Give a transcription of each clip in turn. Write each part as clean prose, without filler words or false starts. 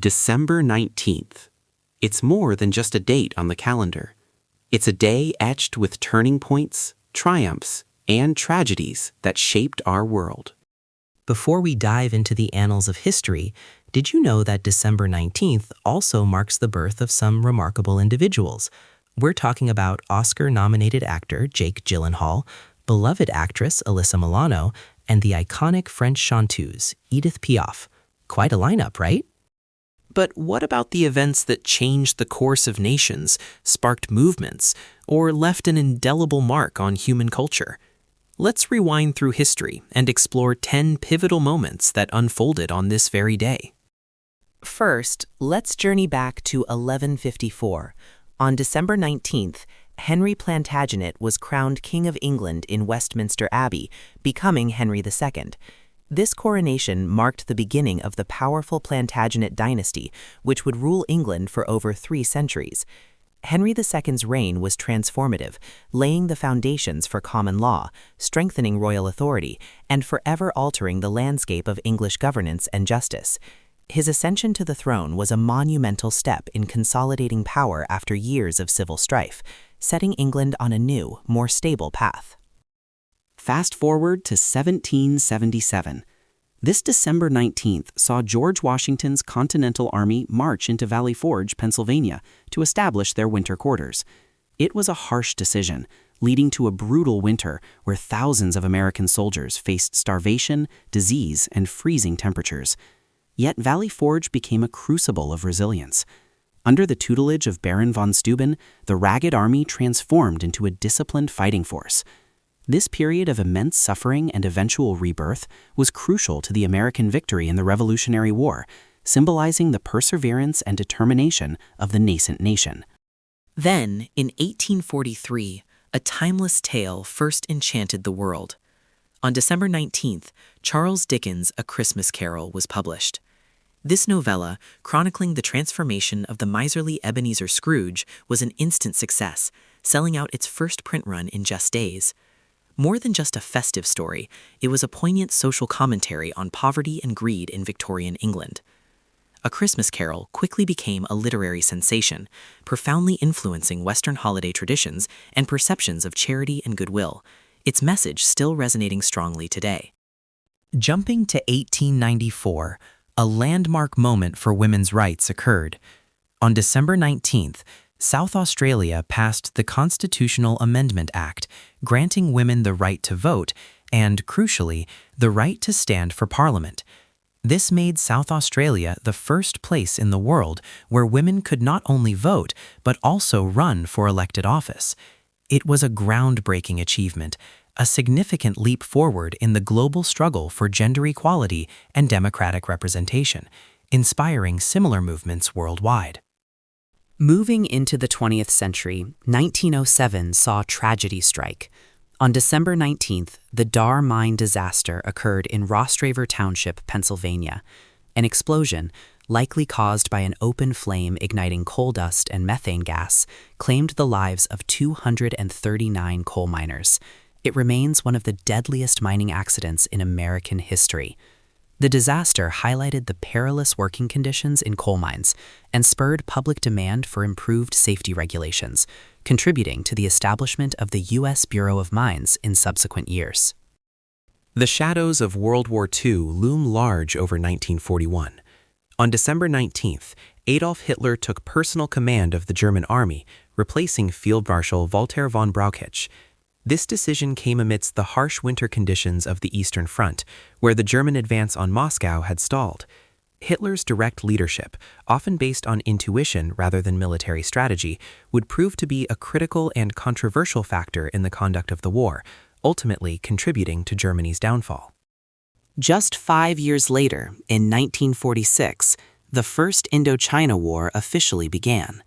December 19th. It's more than just a date on the calendar. It's a day etched with turning points, triumphs, and tragedies that shaped our world. Before we dive into the annals of history, did you know that December 19th also marks the birth of some remarkable individuals? We're talking about Oscar-nominated actor Jake Gyllenhaal, beloved actress Alyssa Milano, and the iconic French chanteuse Edith Piaf. Quite a lineup, right? But what about the events that changed the course of nations, sparked movements, or left an indelible mark on human culture? Let's rewind through history and explore 10 pivotal moments that unfolded on this very day. First, let's journey back to 1154. On December 19th, Henry Plantagenet was crowned King of England in Westminster Abbey, becoming Henry II. This coronation marked the beginning of the powerful Plantagenet dynasty, which would rule England for over 3 centuries. Henry II's reign was transformative, laying the foundations for common law, strengthening royal authority, and forever altering the landscape of English governance and justice. His ascension to the throne was a monumental step in consolidating power after years of civil strife, setting England on a new, more stable path. Fast forward to 1777. This December 19th saw George Washington's Continental Army march into Valley Forge, Pennsylvania, to establish their winter quarters. It was a harsh decision, leading to a brutal winter where thousands of American soldiers faced starvation, disease, and freezing temperatures. Yet Valley Forge became a crucible of resilience. Under the tutelage of Baron von Steuben, the ragged army transformed into a disciplined fighting force. This period of immense suffering and eventual rebirth was crucial to the American victory in the Revolutionary War, symbolizing the perseverance and determination of the nascent nation. Then, in 1843, a timeless tale first enchanted the world. On December 19th, Charles Dickens' A Christmas Carol was published. This novella, chronicling the transformation of the miserly Ebenezer Scrooge, was an instant success, selling out its first print run in just days. More than just a festive story, it was a poignant social commentary on poverty and greed in Victorian England. A Christmas Carol quickly became a literary sensation, profoundly influencing Western holiday traditions and perceptions of charity and goodwill, its message still resonating strongly today. Jumping to 1894, a landmark moment for women's rights occurred. On December 19th, South Australia passed the Constitutional Amendment Act, granting women the right to vote and, crucially, the right to stand for Parliament. This made South Australia the first place in the world where women could not only vote but also run for elected office. It was a groundbreaking achievement, a significant leap forward in the global struggle for gender equality and democratic representation, inspiring similar movements worldwide. Moving into the 20th century, 1907 saw tragedy strike. On December 19th, the Dar mine disaster occurred in Rostraver Township, Pennsylvania. An explosion, likely caused by an open flame igniting coal dust and methane gas, claimed the lives of 239 coal miners. It remains one of the deadliest mining accidents in American history. The disaster highlighted the perilous working conditions in coal mines and spurred public demand for improved safety regulations, contributing to the establishment of the U.S. Bureau of Mines in subsequent years. The shadows of World War II loom large over 1941. On December 19th, Adolf Hitler took personal command of the German army, replacing Field Marshal Walter von Brauchitsch. This decision came amidst the harsh winter conditions of the Eastern Front, where the German advance on Moscow had stalled. Hitler's direct leadership, often based on intuition rather than military strategy, would prove to be a critical and controversial factor in the conduct of the war, ultimately contributing to Germany's downfall. Just 5 years later, in 1946, the First Indochina War officially began.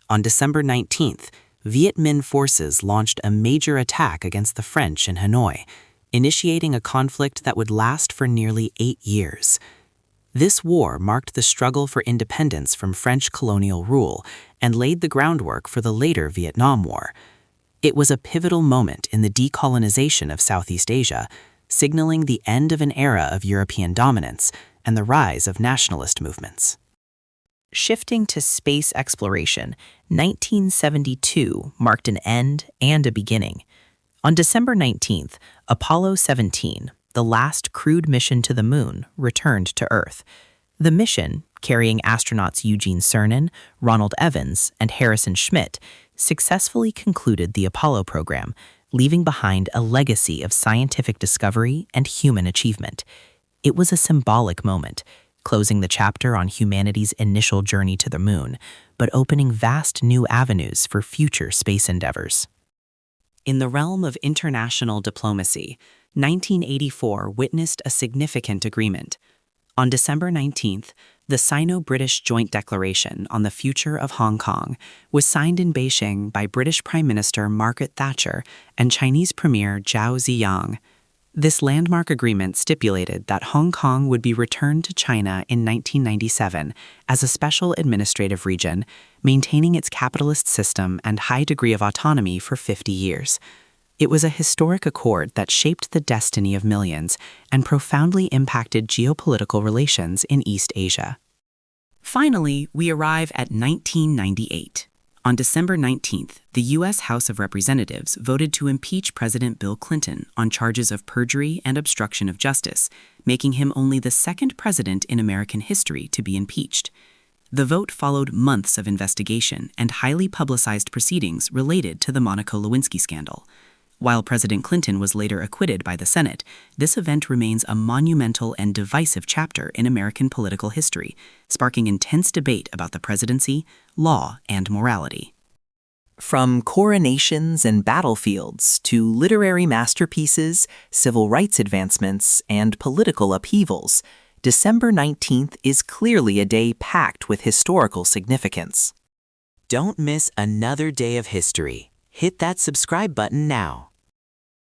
On December 19th, Viet Minh forces launched a major attack against the French in Hanoi, initiating a conflict that would last for nearly 8 years. This war marked the struggle for independence from French colonial rule and laid the groundwork for the later Vietnam War. It was a pivotal moment in the decolonization of Southeast Asia, signaling the end of an era of European dominance and the rise of nationalist movements. Shifting to space exploration, 1972 marked an end and a beginning. On December 19th, Apollo 17, the last crewed mission to the moon, returned to Earth. The mission, carrying astronauts Eugene Cernan, Ronald Evans, and Harrison Schmitt, successfully concluded the Apollo program, leaving behind a legacy of scientific discovery and human achievement. It was a symbolic moment, closing the chapter on humanity's initial journey to the moon, but opening vast new avenues for future space endeavors. In the realm of international diplomacy, 1984 witnessed a significant agreement. On December 19th, the Sino-British Joint Declaration on the Future of Hong Kong was signed in Beijing by British Prime Minister Margaret Thatcher and Chinese Premier Zhao Ziyang. This landmark agreement stipulated that Hong Kong would be returned to China in 1997 as a special administrative region, maintaining its capitalist system and high degree of autonomy for 50 years. It was a historic accord that shaped the destiny of millions and profoundly impacted geopolitical relations in East Asia. Finally, we arrive at 1998. On December 19th, the U.S. House of Representatives voted to impeach President Bill Clinton on charges of perjury and obstruction of justice, making him only the second president in American history to be impeached. The vote followed months of investigation and highly publicized proceedings related to the Monica Lewinsky scandal. While President Clinton was later acquitted by the Senate, this event remains a monumental and divisive chapter in American political history, sparking intense debate about the presidency, law, and morality. From coronations and battlefields to literary masterpieces, civil rights advancements, and political upheavals, December 19th is clearly a day packed with historical significance. Don't miss another day of history. Hit that subscribe button now.